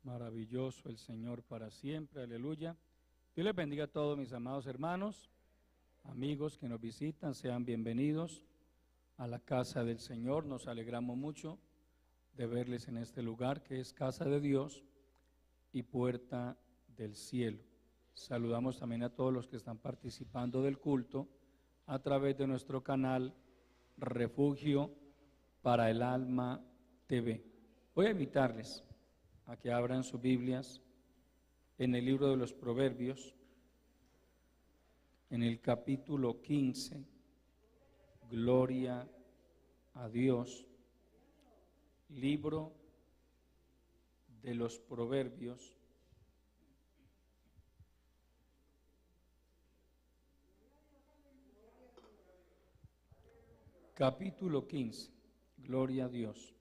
Maravilloso el Señor para siempre, aleluya. Dios les bendiga a todos mis amados hermanos, amigos que nos visitan, sean bienvenidos a la casa del Señor. Nos alegramos mucho de verles en este lugar que es casa de Dios y puerta del cielo. Saludamos también a todos los que están participando del culto a través de nuestro canal Refugio para el Alma TV. Voy a invitarles a que abran sus Biblias en el libro de los Proverbios, en el capítulo 15, gloria a Dios, libro de los Proverbios, capítulo 15, gloria a Dios.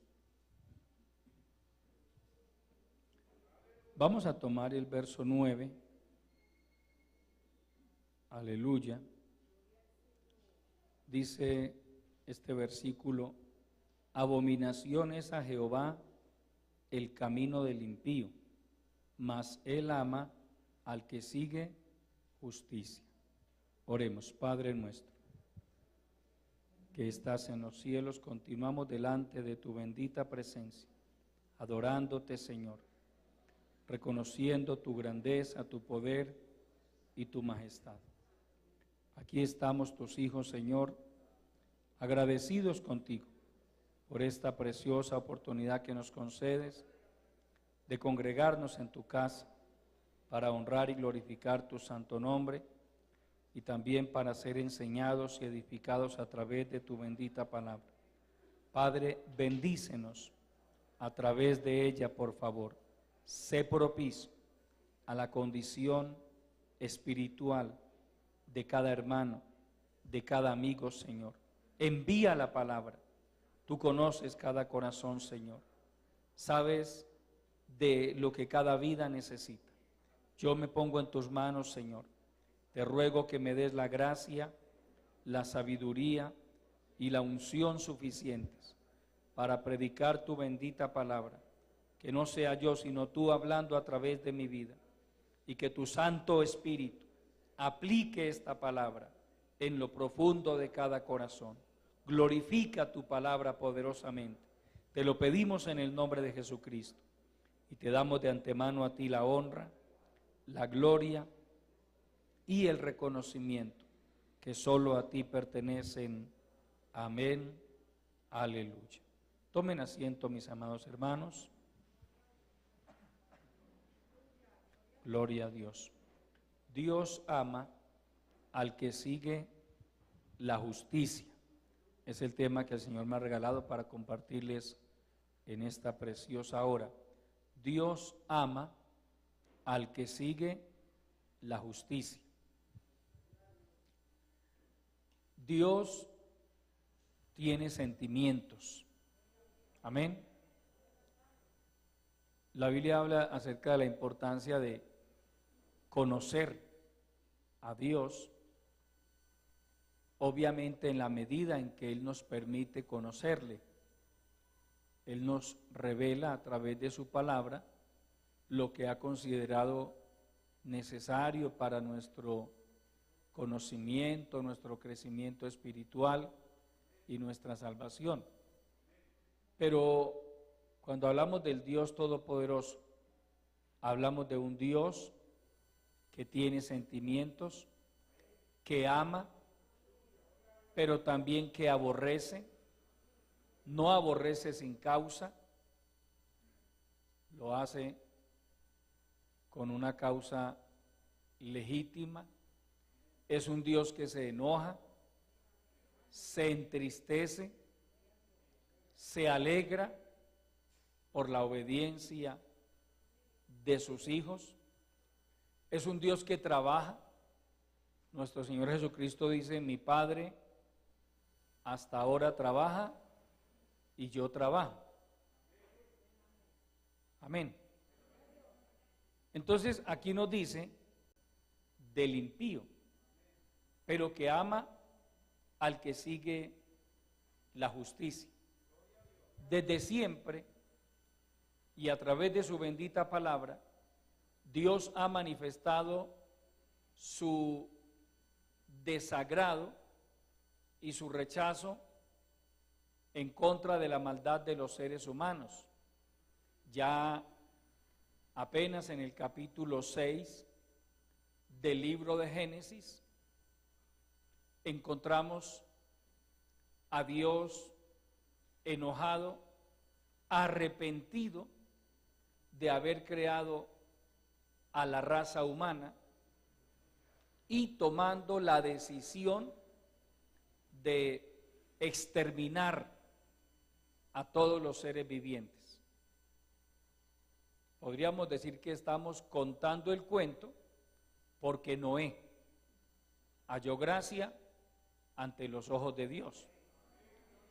Vamos a tomar el verso 9, aleluya. Dice este versículo: abominación es a Jehová el camino del impío, mas él ama al que sigue justicia. Oremos. Padre nuestro, que estás en los cielos, continuamos delante de tu bendita presencia, adorándote, Señor, reconociendo tu grandeza, tu poder y tu majestad. Aquí estamos tus hijos, Señor, agradecidos contigo por esta preciosa oportunidad que nos concedes de congregarnos en tu casa para honrar y glorificar tu santo nombre y también para ser enseñados y edificados a través de tu bendita palabra. Padre, bendícenos a través de ella, por favor. Sé propicio a la condición espiritual de cada hermano, de cada amigo, Señor. Envía la palabra. Tú conoces cada corazón, Señor. Sabes de lo que cada vida necesita. Yo me pongo en tus manos, Señor. Te ruego que me des la gracia, la sabiduría y la unción suficientes para predicar tu bendita palabra. Que no sea yo, sino tú hablando a través de mi vida. Y que tu Santo Espíritu aplique esta palabra en lo profundo de cada corazón. Glorifica tu palabra poderosamente. Te lo pedimos en el nombre de Jesucristo. Y te damos de antemano a ti la honra, la gloria y el reconocimiento que solo a ti pertenecen. Amén. Aleluya. Tomen asiento, mis amados hermanos. Gloria a Dios. Dios ama al que sigue la justicia. Es el tema que el Señor me ha regalado para compartirles en esta preciosa hora. Dios ama al que sigue la justicia. Dios tiene sentimientos. Amén. La Biblia habla acerca de la importancia de conocer a Dios, obviamente en la medida en que Él nos permite conocerle. Él nos revela a través de su palabra lo que ha considerado necesario para nuestro conocimiento, nuestro crecimiento espiritual y nuestra salvación. Pero cuando hablamos del Dios Todopoderoso, hablamos de un Dios que tiene sentimientos, que ama, pero también que aborrece. No aborrece sin causa, lo hace con una causa legítima. Es un Dios que se enoja, se entristece, se alegra por la obediencia de sus hijos. Es un Dios que trabaja. Nuestro Señor Jesucristo dice: mi Padre hasta ahora trabaja y yo trabajo. Amén. Entonces aquí nos dice del impío, pero que ama al que sigue la justicia. Desde siempre y a través de su bendita palabra, Dios ha manifestado su desagrado y su rechazo en contra de la maldad de los seres humanos. Ya apenas en el capítulo 6 del libro de Génesis encontramos a Dios enojado, arrepentido de haber creado a la raza humana y tomando la decisión de exterminar a todos los seres vivientes. Podríamos decir que estamos contando el cuento porque Noé halló gracia ante los ojos de Dios,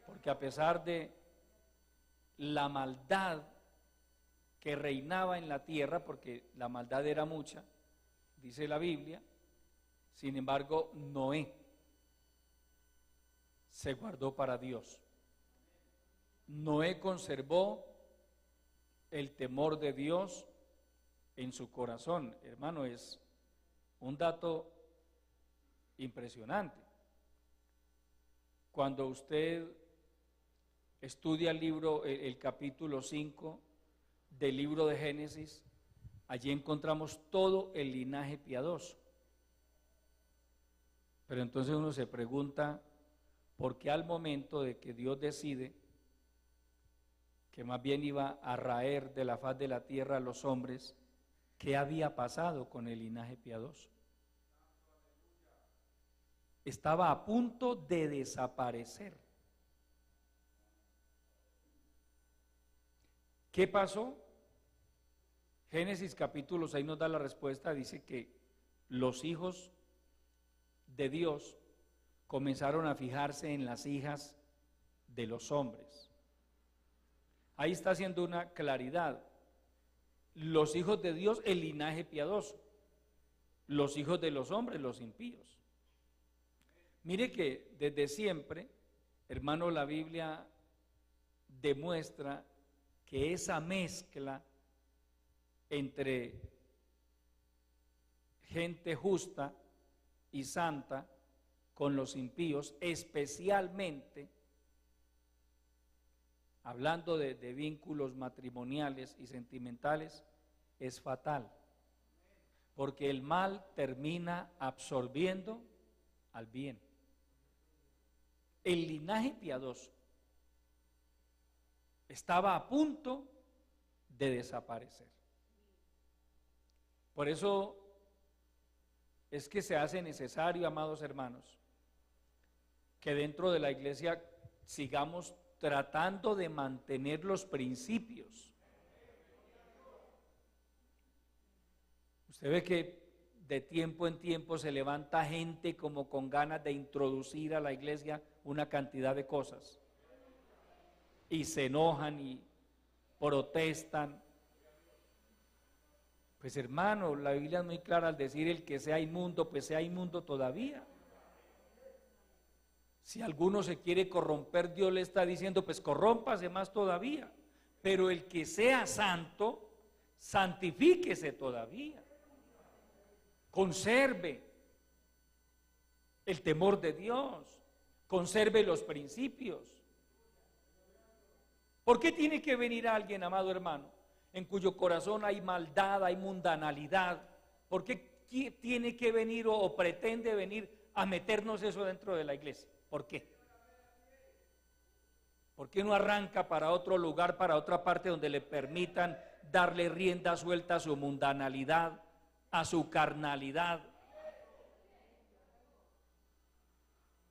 porque a pesar de la maldad que reinaba en la tierra, porque la maldad era mucha, dice la Biblia, sin embargo, Noé se guardó para Dios. Noé conservó el temor de Dios en su corazón. Hermano, es un dato impresionante. Cuando usted estudia el libro, el capítulo 5 del libro de Génesis, allí encontramos todo el linaje piadoso. Pero entonces uno se pregunta, ¿por qué al momento de que Dios decide que más bien iba a raer de la faz de la tierra a los hombres, qué había pasado con el linaje piadoso? Estaba a punto de desaparecer. ¿Qué pasó? Génesis capítulo 6 nos da la respuesta, dice que los hijos de Dios comenzaron a fijarse en las hijas de los hombres. Ahí está haciendo una claridad. Los hijos de Dios, el linaje piadoso. Los hijos de los hombres, los impíos. Mire que desde siempre, hermano, la Biblia demuestra que esa mezcla entre gente justa y santa con los impíos, especialmente hablando de vínculos matrimoniales y sentimentales, es fatal, porque el mal termina absorbiendo al bien. El linaje piadoso estaba a punto de desaparecer. Por eso es que se hace necesario, amados hermanos, que dentro de la iglesia sigamos tratando de mantener los principios. Usted ve que de tiempo en tiempo se levanta gente como con ganas de introducir a la iglesia una cantidad de cosas y se enojan y protestan. Pues hermano, la Biblia es muy clara al decir el que sea inmundo, pues sea inmundo todavía. Si alguno se quiere corromper, Dios le está diciendo, pues corrómpase más todavía. Pero el que sea santo, santifíquese todavía. Conserve el temor de Dios, conserve los principios. ¿Por qué tiene que venir alguien, amado hermano, en cuyo corazón hay maldad, hay mundanalidad? ¿Por qué tiene que venir o pretende venir a meternos eso dentro de la iglesia? ¿Por qué? ¿Por qué no arranca para otro lugar, para otra parte donde le permitan darle rienda suelta a su mundanalidad, a su carnalidad?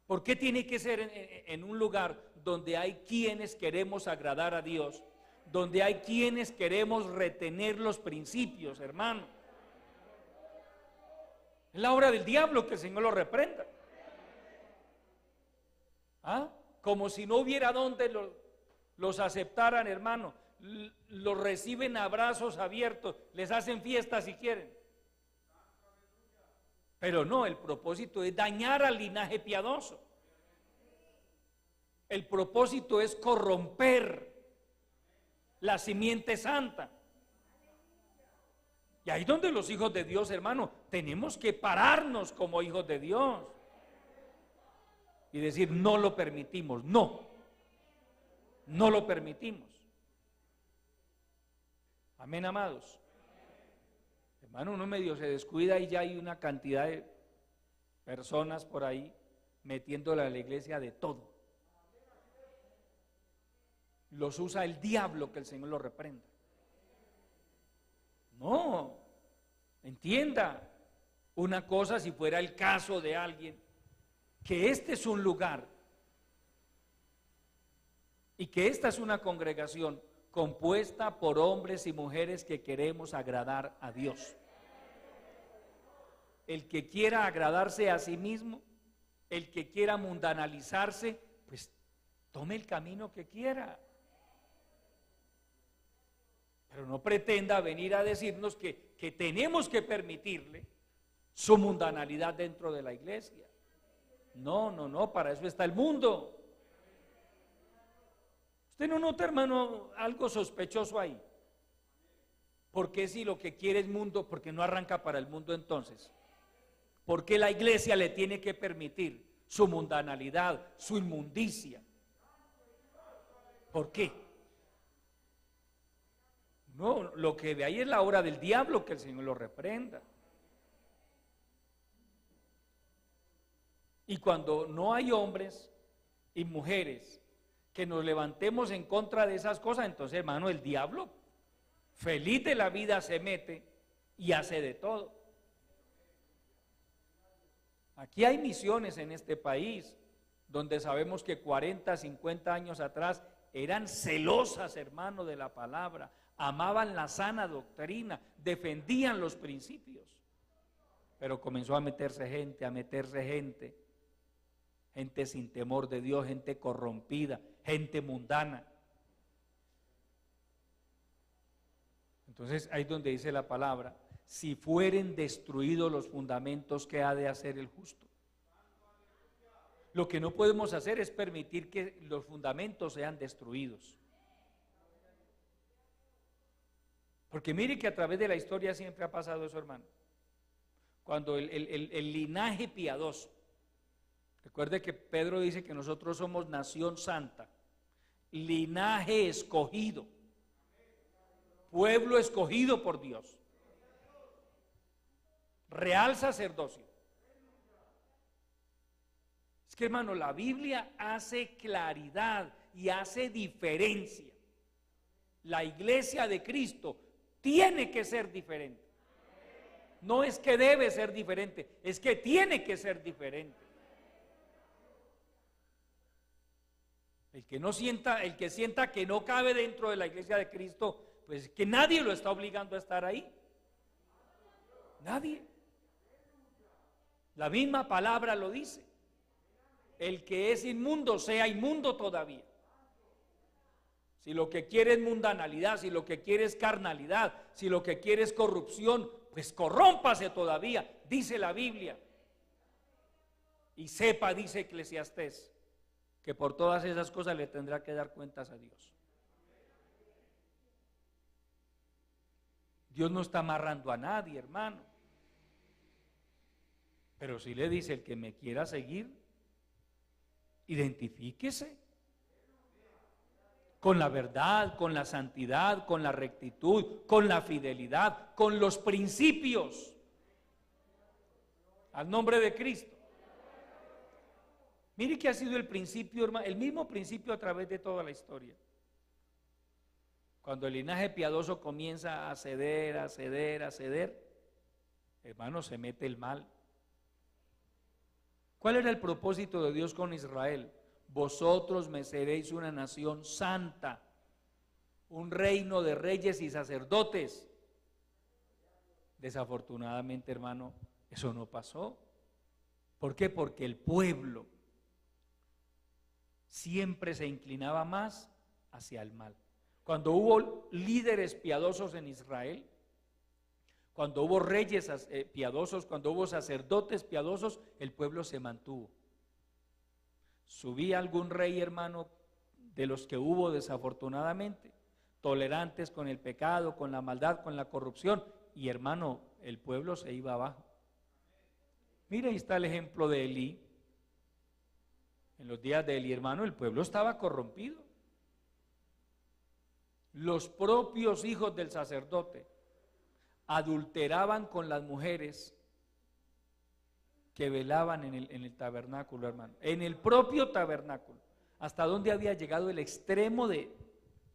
¿Por qué tiene que ser en un lugar donde hay quienes queremos agradar a Dios, donde hay quienes queremos retener los principios, hermano? Es la obra del diablo, que el Señor lo reprenda. ¿Ah? Como si no hubiera donde los aceptaran, hermano. Los reciben a brazos abiertos, les hacen fiestas si quieren. Pero no, el propósito es dañar al linaje piadoso. El propósito es corromper la simiente santa. Y ahí donde los hijos de Dios, hermano, tenemos que pararnos como hijos de Dios y decir, no lo permitimos, no lo permitimos. Amén, amados. Hermano, uno medio se descuida y ya hay una cantidad de personas por ahí metiéndole a la iglesia de todo. Los usa el diablo, que el Señor lo reprenda. No, entienda una cosa, si fuera el caso de alguien, que este es un lugar y que esta es una congregación compuesta por hombres y mujeres que queremos agradar a Dios. El que quiera agradarse a sí mismo, el que quiera mundanalizarse, pues tome el camino que quiera. Pero no pretenda venir a decirnos que tenemos que permitirle su mundanalidad dentro de la iglesia. No, para eso está el mundo. ¿Usted no nota, hermano, algo sospechoso ahí? ¿Por qué si lo que quiere es mundo, por qué no arranca para el mundo entonces? ¿Por qué la iglesia le tiene que permitir su mundanalidad, su inmundicia? ¿Por qué? No, lo que de ahí es la obra del diablo, que el Señor lo reprenda. Y cuando no hay hombres y mujeres que nos levantemos en contra de esas cosas, entonces, hermano, el diablo feliz de la vida se mete y hace de todo. Aquí hay misiones en este país donde sabemos que 40, 50 años atrás eran celosas, hermano, de la palabra, amaban la sana doctrina, defendían los principios, pero comenzó a meterse gente sin temor de Dios, gente corrompida, gente mundana. Entonces ahí es donde dice la palabra, si fueren destruidos los fundamentos, ¿qué ha de hacer el justo? Lo que no podemos hacer es permitir que los fundamentos sean destruidos. Porque mire que a través de la historia siempre ha pasado eso, hermano. Cuando el linaje piadoso, recuerde que Pedro dice que nosotros somos nación santa, linaje escogido, pueblo escogido por Dios, real sacerdocio. Es que, hermano, la Biblia hace claridad y hace diferencia. La iglesia de Cristo tiene que ser diferente. No es que debe ser diferente, es que tiene que ser diferente. El que sienta que no cabe dentro de la iglesia de Cristo, pues que nadie lo está obligando a estar ahí. Nadie. La misma palabra lo dice. El que es inmundo, sea inmundo todavía. Si lo que quiere es mundanalidad, si lo que quiere es carnalidad, si lo que quiere es corrupción, pues corrómpase todavía, dice la Biblia. Y sepa, dice Eclesiastés, que por todas esas cosas le tendrá que dar cuentas a Dios. Dios no está amarrando a nadie, hermano. Pero si le dice, el que me quiera seguir, identifíquese con la verdad, con la santidad, con la rectitud, con la fidelidad, con los principios, al nombre de Cristo. Mire que ha sido el principio, hermano, el mismo principio a través de toda la historia. Cuando el linaje piadoso comienza a ceder, hermano, se mete el mal. ¿Cuál era el propósito de Dios con Israel? Vosotros me seréis una nación santa, un reino de reyes y sacerdotes. Desafortunadamente, hermano, eso no pasó. ¿Por qué? Porque el pueblo siempre se inclinaba más hacia el mal. Cuando hubo líderes piadosos en Israel, cuando hubo reyes piadosos, cuando hubo sacerdotes piadosos, el pueblo se mantuvo. Subía algún rey, hermano, de los que hubo desafortunadamente, tolerantes con el pecado, con la maldad, con la corrupción, y hermano, el pueblo se iba abajo. Mire, ahí está el ejemplo de Elí. En los días de Elí, hermano, el pueblo estaba corrompido. Los propios hijos del sacerdote adulteraban con las mujeres que velaban en el tabernáculo, hermano, en el propio tabernáculo. Hasta dónde había llegado el extremo de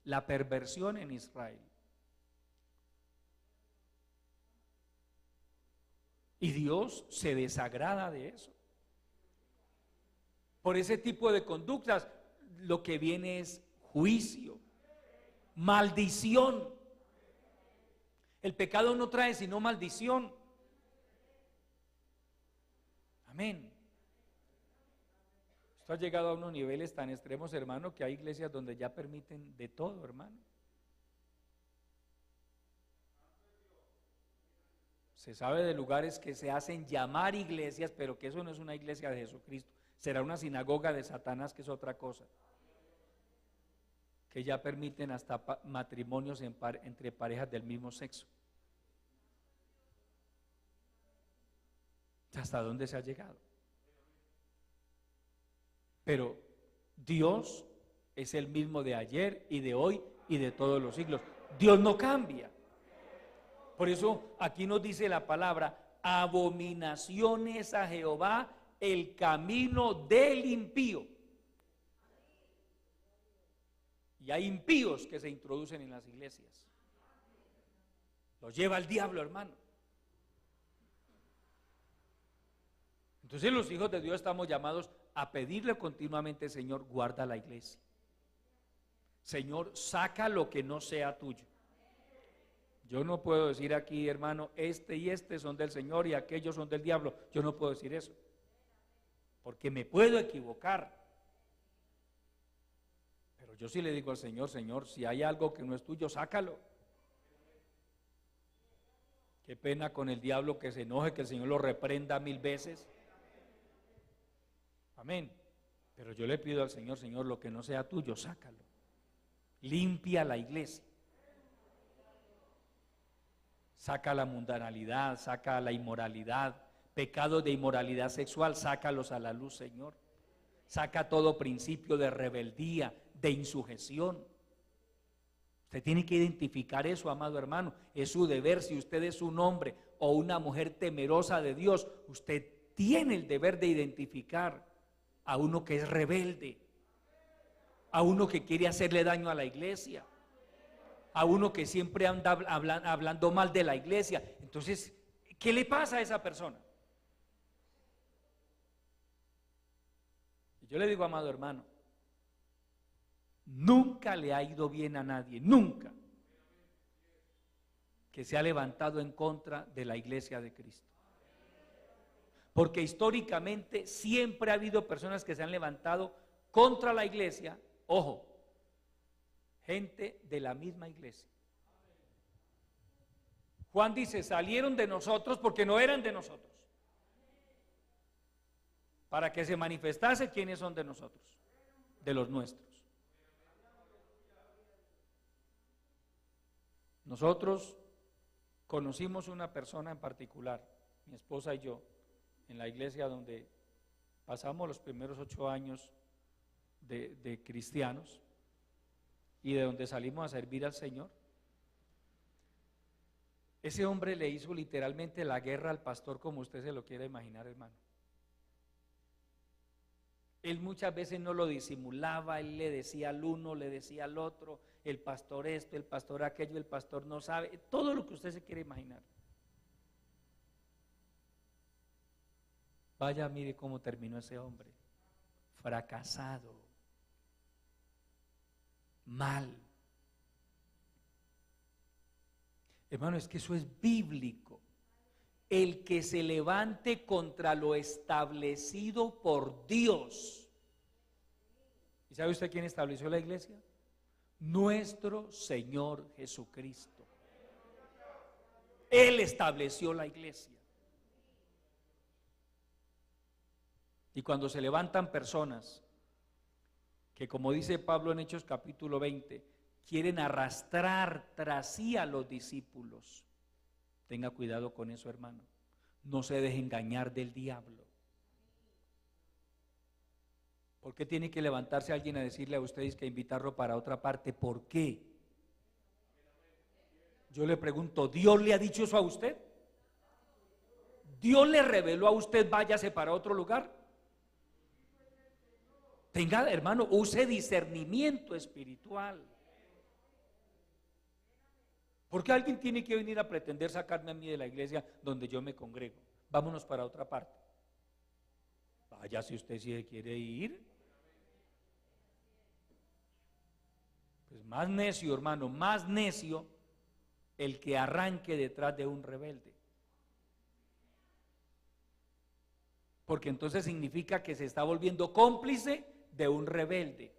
la perversión en Israel. Y Dios se desagrada de eso. Por ese tipo de conductas, lo que viene es juicio, maldición. El pecado no trae sino maldición. Amén. Esto ha llegado a unos niveles tan extremos, hermano, que hay iglesias donde ya permiten de todo, hermano. Se sabe de lugares que se hacen llamar iglesias, pero que eso no es una iglesia de Jesucristo. Será una sinagoga de Satanás, que es otra cosa. Que ya permiten hasta matrimonios entre parejas del mismo sexo. ¿Hasta dónde se ha llegado? Pero Dios es el mismo de ayer y de hoy y de todos los siglos. Dios no cambia. Por eso aquí nos dice la palabra: abominaciones a Jehová el camino del impío. Y hay impíos que se introducen en las iglesias. Los lleva el diablo, hermano. Entonces los hijos de Dios estamos llamados a pedirle continuamente: Señor, guarda la iglesia. Señor, saca lo que no sea tuyo. Yo no puedo decir aquí, hermano, este y este son del Señor y aquellos son del diablo. Yo no puedo decir eso, porque me puedo equivocar. Pero yo sí le digo al Señor: Señor, si hay algo que no es tuyo, sácalo. Qué pena con el diablo, que se enoje, que el Señor lo reprenda 1000 veces. Amén. Pero yo le pido al Señor: Señor, lo que no sea tuyo, sácalo. Limpia la iglesia. Saca la mundanalidad, saca la inmoralidad, pecados de inmoralidad sexual, sácalos a la luz, Señor. Saca todo principio de rebeldía, de insujeción. Usted tiene que identificar eso, amado hermano. Es su deber. Si usted es un hombre o una mujer temerosa de Dios, usted tiene el deber de identificar a uno que es rebelde, a uno que quiere hacerle daño a la iglesia, a uno que siempre anda hablando mal de la iglesia. Entonces, ¿qué le pasa a esa persona? Yo le digo, amado hermano, nunca le ha ido bien a nadie, nunca, que se ha levantado en contra de la iglesia de Cristo. Porque históricamente siempre ha habido personas que se han levantado contra la iglesia. Ojo, gente de la misma iglesia. Juan dice: salieron de nosotros porque no eran de nosotros, para que se manifestase quiénes son de nosotros, de los nuestros. Nosotros conocimos una persona en particular, mi esposa y yo, en la iglesia donde pasamos los primeros 8 años de cristianos y de donde salimos a servir al Señor. Ese hombre le hizo literalmente la guerra al pastor, como usted se lo quiere imaginar, hermano. Él muchas veces no lo disimulaba, él le decía al uno, le decía al otro, el pastor esto, el pastor aquello, el pastor no sabe, todo lo que usted se quiere imaginar. Vaya, mire cómo terminó ese hombre: fracasado, mal. Hermano, es que eso es bíblico. El que se levante contra lo establecido por Dios. ¿Y sabe usted quién estableció la iglesia? Nuestro Señor Jesucristo. Él estableció la iglesia. Y cuando se levantan personas que, como dice Pablo en Hechos capítulo 20, quieren arrastrar tras sí a los discípulos. Tenga cuidado con eso, hermano. No se deje engañar del diablo. ¿Por qué tiene que levantarse alguien a decirle a ustedes que invitarlo para otra parte? ¿Por qué? Yo le pregunto, ¿Dios le ha dicho eso a usted? ¿Dios le reveló a usted váyase para otro lugar? Tenga, hermano, use discernimiento espiritual. ¿Por qué alguien tiene que venir a pretender sacarme a mí de la iglesia donde yo me congrego? Vámonos para otra parte. Vaya si usted sí quiere ir. Pues más necio, hermano, más necio el que arranque detrás de un rebelde. Porque entonces significa que se está volviendo cómplice de un rebelde.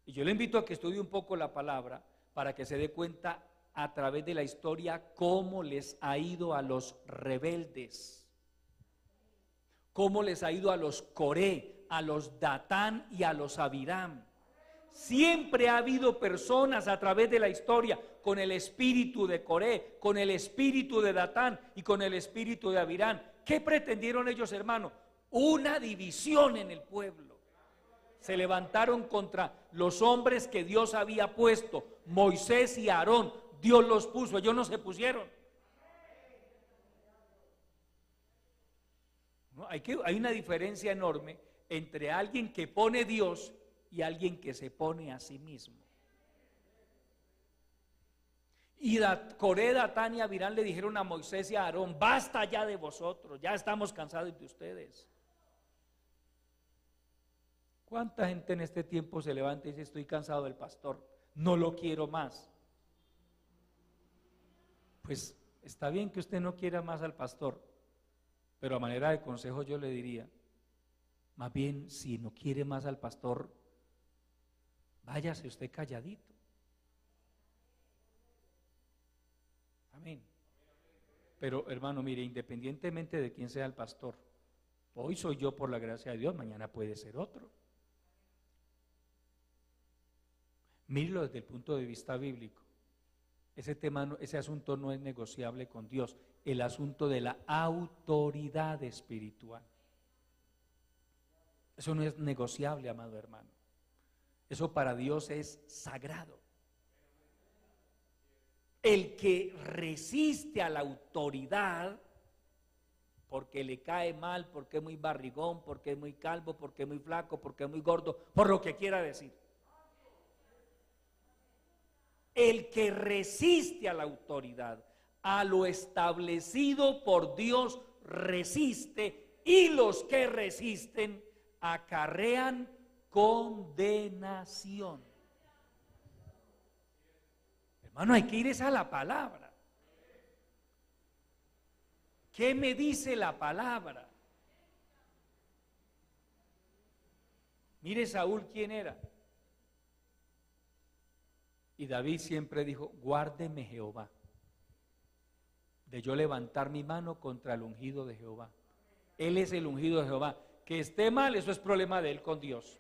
Y yo le invito a que estudie un poco la palabra para que se dé cuenta a través de la historia cómo les ha ido a los rebeldes, cómo les ha ido a los Coré, a los Datán y a los Abiram. Siempre ha habido personas a través de la historia con el espíritu de Coré, con el espíritu de Datán y con el espíritu de Abiram. ¿Qué pretendieron ellos, hermano? Una división en el pueblo. Se levantaron contra los hombres que Dios había puesto, Moisés y Aarón. Dios los puso, ellos no se pusieron. ¿No? Hay una diferencia enorme entre alguien que pone Dios y alguien que se pone a sí mismo. Y Coré, Datán y Abiram le dijeron a Moisés y a Aarón: basta ya de vosotros, ya estamos cansados de ustedes. ¿Cuánta gente en este tiempo se levanta y dice: estoy cansado del pastor, no lo quiero más? Pues está bien que usted no quiera más al pastor, pero a manera de consejo yo le diría, más bien, si no quiere más al pastor, váyase usted calladito. Amén. Pero hermano, mire, independientemente de quién sea el pastor, hoy soy yo por la gracia de Dios, mañana puede ser otro. Mírelo desde el punto de vista bíblico. Ese tema, ese asunto no es negociable con Dios. El asunto de la autoridad espiritual, eso no es negociable, amado hermano. Eso para Dios es sagrado. El que resiste a la autoridad porque le cae mal, porque es muy barrigón, porque es muy calvo, porque es muy flaco, porque es muy gordo, por lo que quiera decir. El que resiste a la autoridad, a lo establecido por Dios, resiste, y los que resisten acarrean condenación. Hermano, hay que ir a la palabra. ¿Qué me dice la palabra? Mire Saúl quién era. Y David siempre dijo: guárdeme Jehová de yo levantar mi mano contra el ungido de Jehová. Él es el ungido de Jehová. Que esté mal, eso es problema de él con Dios.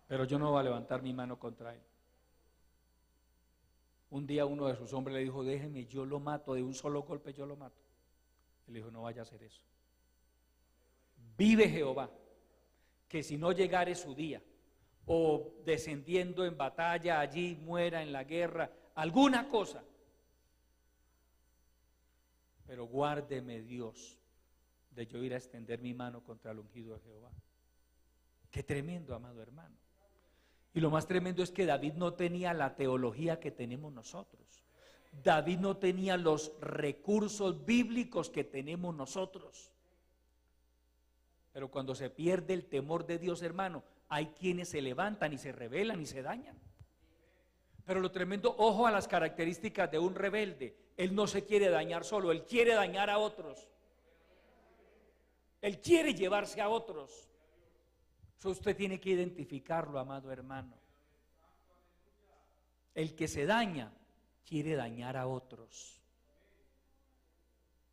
Pero yo no voy a levantar mi mano contra él. Un día uno de sus hombres le dijo: déjeme, yo lo mato, de un solo golpe yo lo mato. Él dijo: no vaya a hacer eso. Vive Jehová, que si no llegare su día, o descendiendo en batalla allí muera en la guerra, alguna cosa, pero guárdeme Dios de yo ir a extender mi mano contra el ungido de Jehová. Qué tremendo, amado hermano. Y lo más tremendo es que David no tenía la teología que tenemos nosotros. David no tenía los recursos bíblicos que tenemos nosotros. Pero cuando se pierde el temor de Dios, hermano, hay quienes se levantan y se rebelan y se dañan. Pero lo tremendo, ojo a las características de un rebelde. Él no se quiere dañar solo, él quiere dañar a otros. Él quiere llevarse a otros. Eso usted tiene que identificarlo, amado hermano. El que se daña quiere dañar a otros.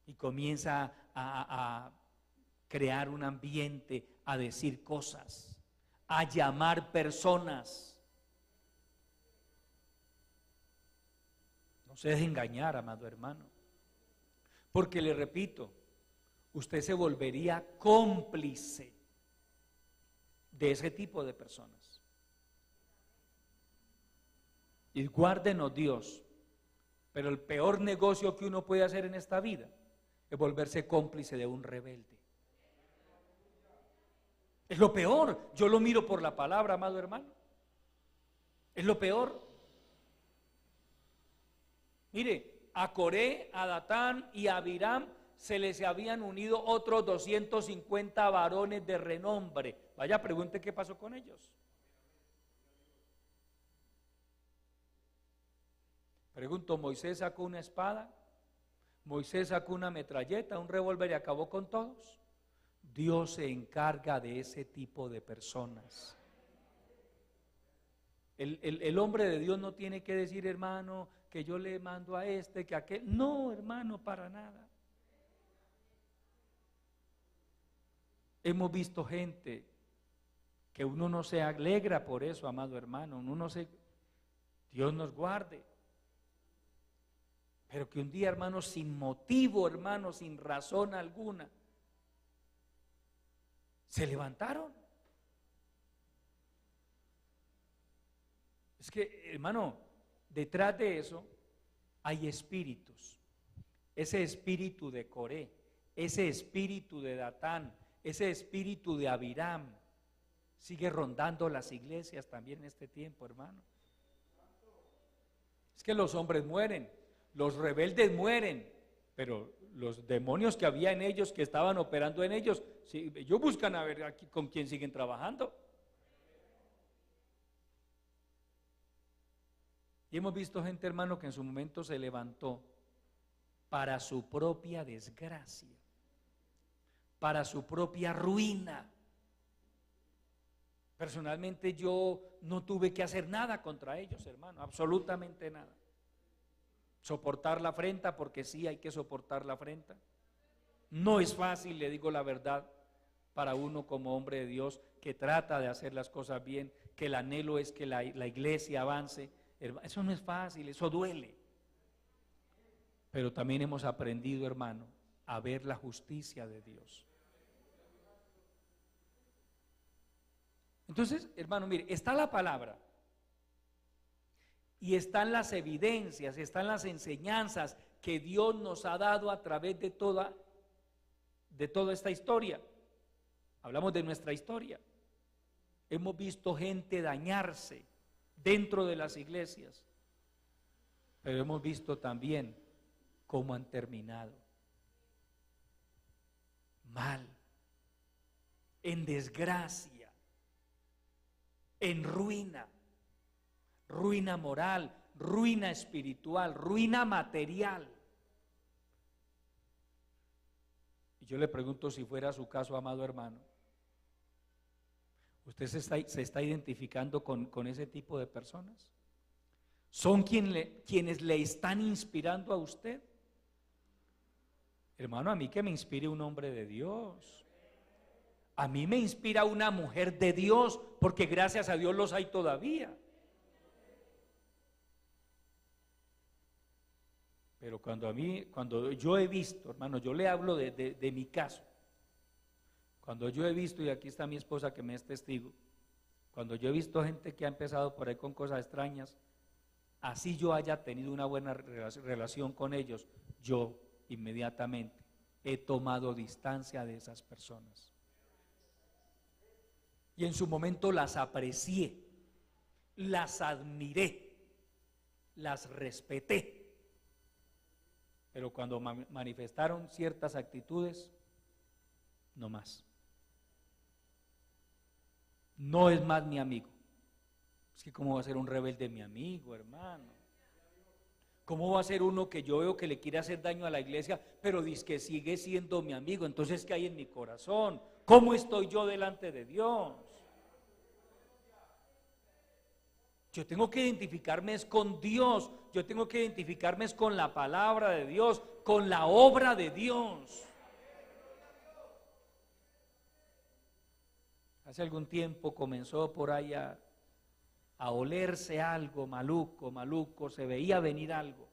Y comienza a crear un ambiente, a decir cosas, a llamar personas. No se deje engañar, amado hermano, porque le repito, usted se volvería cómplice de ese tipo de personas. Y guárdenos Dios, pero el peor negocio que uno puede hacer en esta vida es volverse cómplice de un rebelde. Es lo peor. Yo lo miro por la palabra, amado hermano. Es lo peor. Mire, a Coré, a Datán y a Abiram se les habían unido otros 250 varones de renombre. Vaya, pregunte qué pasó con ellos. Pregunto, ¿Moisés sacó una espada? ¿Moisés sacó una metralleta, un revólver y acabó con todos? Dios se encarga de ese tipo de personas. El hombre de Dios no tiene que decir, hermano, que yo le mando a este, que a aquel. No, hermano, para nada. Hemos visto gente que uno no se alegra por eso, amado hermano. Uno no se, Dios nos guarde. Pero que un día, hermano, sin motivo, hermano, sin razón alguna, se levantaron. Es que, hermano, detrás de eso hay espíritus. Ese espíritu de Coré, ese espíritu de Datán, ese espíritu de Abiram sigue rondando las iglesias también en este tiempo, hermano. Es que los hombres mueren, los rebeldes mueren, pero los demonios que había en ellos, que estaban operando en ellos, sí, ellos buscan a ver aquí con quién siguen trabajando. Y hemos visto gente, hermano, que en su momento se levantó para su propia desgracia, para su propia ruina. Personalmente yo no tuve que hacer nada contra ellos, hermano, absolutamente nada. Soportar la afrenta, porque sí hay que soportar la afrenta. No es fácil, le digo la verdad, para uno como hombre de Dios que trata de hacer las cosas bien, que el anhelo es que la iglesia avance. Eso no es fácil, eso duele. Pero también hemos aprendido, hermano, a ver la justicia de Dios. Entonces, hermano, mire, está la palabra y están las evidencias, están las enseñanzas que Dios nos ha dado a través de toda esta historia. Hablamos de nuestra historia. Hemos visto gente dañarse dentro de las iglesias, pero hemos visto también cómo han terminado mal, en desgracia, en ruina, ruina moral, ruina espiritual, ruina material. Y yo le pregunto, si fuera su caso, amado hermano, ¿usted se está identificando con ese tipo de personas? ¿Son quienes le están inspirando a usted? Hermano, a mí que me inspire un hombre de Dios. A mí me inspira una mujer de Dios, porque gracias a Dios los hay todavía. Pero cuando yo he visto, hermano, yo le hablo de mi caso. Cuando yo he visto, y aquí está mi esposa que me es testigo, cuando yo he visto gente que ha empezado por ahí con cosas extrañas, así yo haya tenido una buena relación con ellos, yo inmediatamente he tomado distancia de esas personas. Y en su momento las aprecié, las admiré, las respeté. Pero cuando manifestaron ciertas actitudes, no más. No es más mi amigo. Es que ¿cómo va a ser un rebelde mi amigo, hermano? ¿Cómo va a ser uno que yo veo que le quiere hacer daño a la iglesia, pero dice que sigue siendo mi amigo? Entonces, ¿qué hay en mi corazón? ¿Cómo estoy yo delante de Dios? Yo tengo que identificarme es con Dios, yo tengo que identificarme es con la palabra de Dios, con la obra de Dios. Hace algún tiempo comenzó por ahí a olerse algo maluco, maluco, se veía venir algo.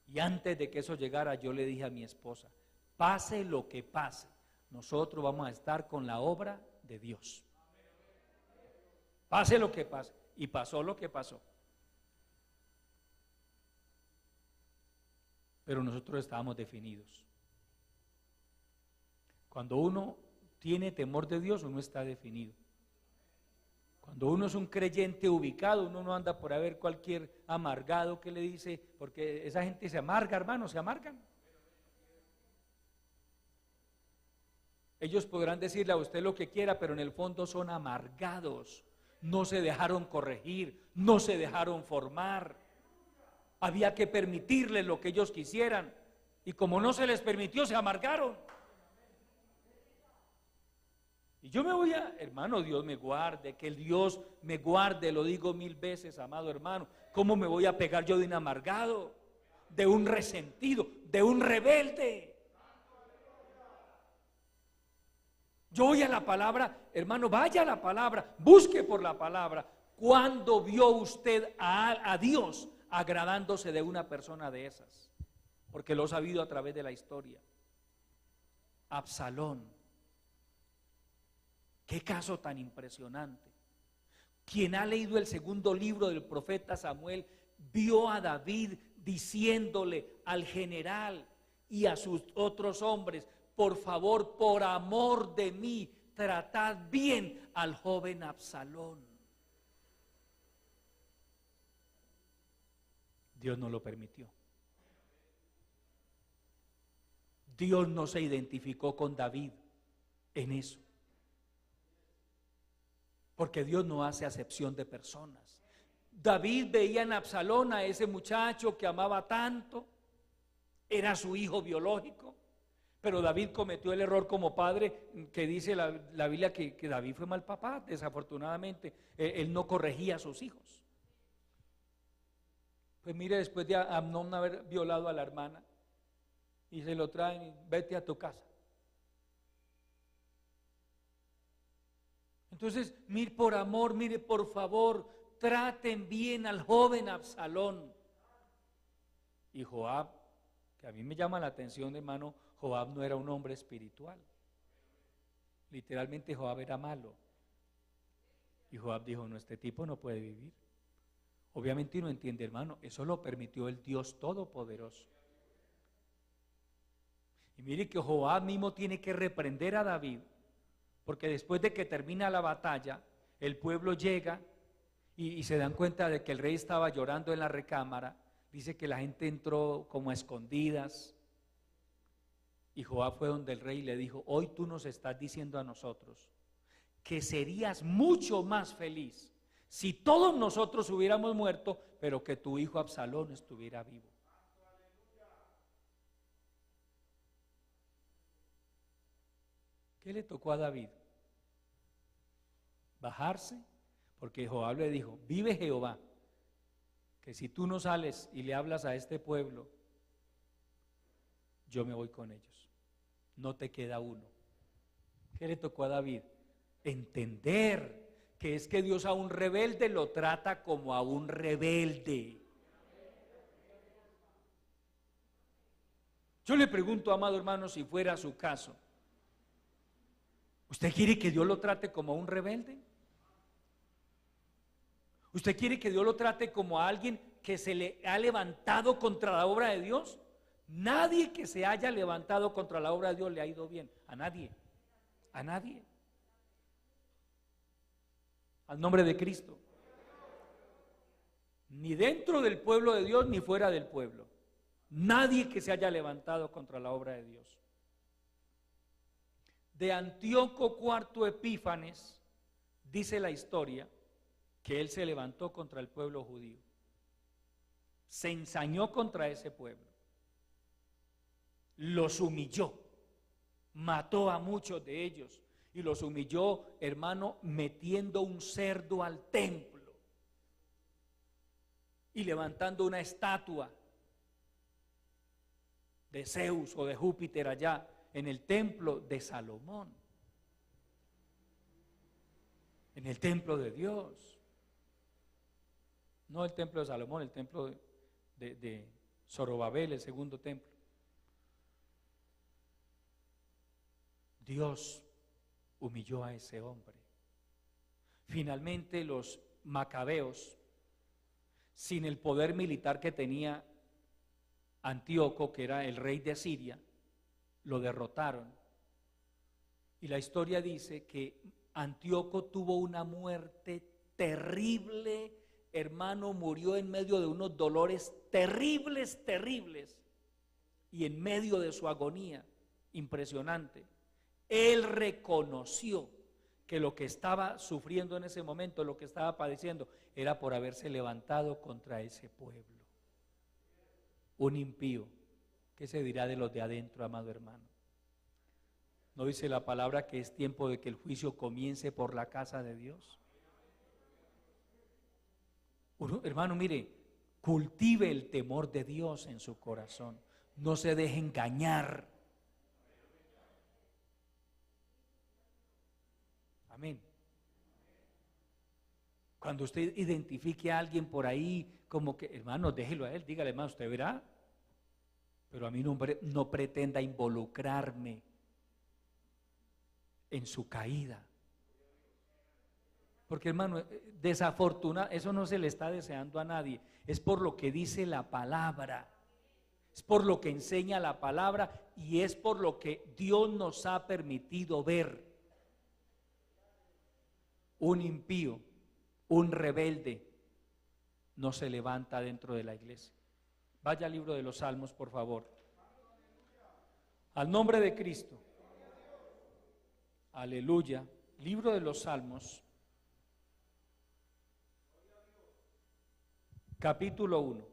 Y antes de que eso llegara, yo le dije a mi esposa, pase lo que pase, nosotros vamos a estar con la obra de Dios. Pase lo que pase. Y pasó lo que pasó. Pero nosotros estábamos definidos. Cuando uno tiene temor de Dios, uno está definido. Cuando uno es un creyente ubicado, uno no anda por a ver cualquier amargado que le dice, porque esa gente se amarga, hermano, se amargan. Ellos podrán decirle a usted lo que quiera, pero en el fondo son amargados. No se dejaron corregir, no se dejaron formar. Había que permitirles lo que ellos quisieran. Y como no se les permitió, se amargaron. Y yo me voy hermano, Dios me guarde, que el Dios me guarde, lo digo 1000 veces, amado hermano. ¿Cómo me voy a pegar yo de un amargado, de un resentido, de un rebelde? Yo voy a la palabra, hermano, vaya a la palabra, busque por la palabra. ¿Cuándo vio usted a Dios agradándose de una persona de esas? Porque lo ha sabido a través de la historia. Absalón. Qué caso tan impresionante. Quien ha leído el segundo libro del profeta Samuel vio a David diciéndole al general y a sus otros hombres: por favor, por amor de mí, tratad bien al joven Absalón. Dios no lo permitió. Dios no se identificó con David en eso. Porque Dios no hace acepción de personas. David veía en Absalón a ese muchacho que amaba tanto, era su hijo biológico, pero David cometió el error como padre, que dice la Biblia que David fue mal papá, desafortunadamente, él no corregía a sus hijos. Pues mire, después de Amnón haber violado a la hermana, y se lo traen, vete a tu casa. Entonces, mire, por amor, mire, por favor, traten bien al joven Absalón. Y Joab, que a mí me llama la atención, hermano, Joab no era un hombre espiritual. Literalmente Joab era malo. Y Joab dijo: no, este tipo no puede vivir. Obviamente uno entiende, hermano, eso lo permitió el Dios Todopoderoso. Y mire que Joab mismo tiene que reprender a David. Porque después de que termina la batalla, el pueblo llega y se dan cuenta de que el rey estaba llorando en la recámara. Dice que la gente entró como a escondidas. Y Joab fue donde el rey y le dijo: hoy tú nos estás diciendo a nosotros que serías mucho más feliz si todos nosotros hubiéramos muerto, pero que tu hijo Absalón estuviera vivo. ¿Qué le tocó a David? Bajarse, porque Joab le dijo: vive Jehová, que si tú no sales y le hablas a este pueblo, yo me voy con ellos, no te queda uno. ¿Qué le tocó a David? Entender que es que Dios a un rebelde lo trata como a un rebelde. Yo le pregunto, amado hermano, si fuera su caso, ¿usted quiere que Dios lo trate como a un rebelde? ¿Usted quiere que Dios lo trate como a alguien que se le ha levantado contra la obra de Dios? Nadie que se haya levantado contra la obra de Dios le ha ido bien. A nadie. A nadie. Al nombre de Cristo. Ni dentro del pueblo de Dios, ni fuera del pueblo. Nadie que se haya levantado contra la obra de Dios. De Antíoco IV Epífanes, dice la historia, que él se levantó contra el pueblo judío. Se ensañó contra ese pueblo. Los humilló. Mató a muchos de ellos. Y los humilló, hermano, metiendo un cerdo al templo. Y levantando una estatua de Zeus o de Júpiter allá en el templo de Salomón. en el templo de Dios. No el templo de Salomón, el templo de Zorobabel, el segundo templo. Dios humilló a ese hombre. Finalmente los macabeos, sin el poder militar que tenía Antíoco, que era el rey de Siria, lo derrotaron. Y la historia dice que Antíoco tuvo una muerte terrible, hermano, murió en medio de unos dolores terribles, terribles, y en medio de su agonía impresionante, él reconoció que lo que estaba sufriendo en ese momento, lo que estaba padeciendo, era por haberse levantado contra ese pueblo. Un impío, ¿qué se dirá de los de adentro, amado hermano? ¿No dice la palabra que es tiempo de que el juicio comience por la casa de Dios? Hermano, mire, cultive el temor de Dios en su corazón. No se deje engañar. Amén. Cuando usted identifique a alguien por ahí, como que, hermano, déjelo a él, dígale, hermano, usted verá. Pero a mí no pretenda involucrarme en su caída. Porque, hermano, desafortunado, eso no se le está deseando a nadie. Es por lo que dice la palabra. Es por lo que enseña la palabra y es por lo que Dios nos ha permitido ver. Un impío, un rebelde, no se levanta dentro de la iglesia. Vaya al libro de los Salmos, por favor. Al nombre de Cristo. Aleluya. Libro de los Salmos, capítulo 1.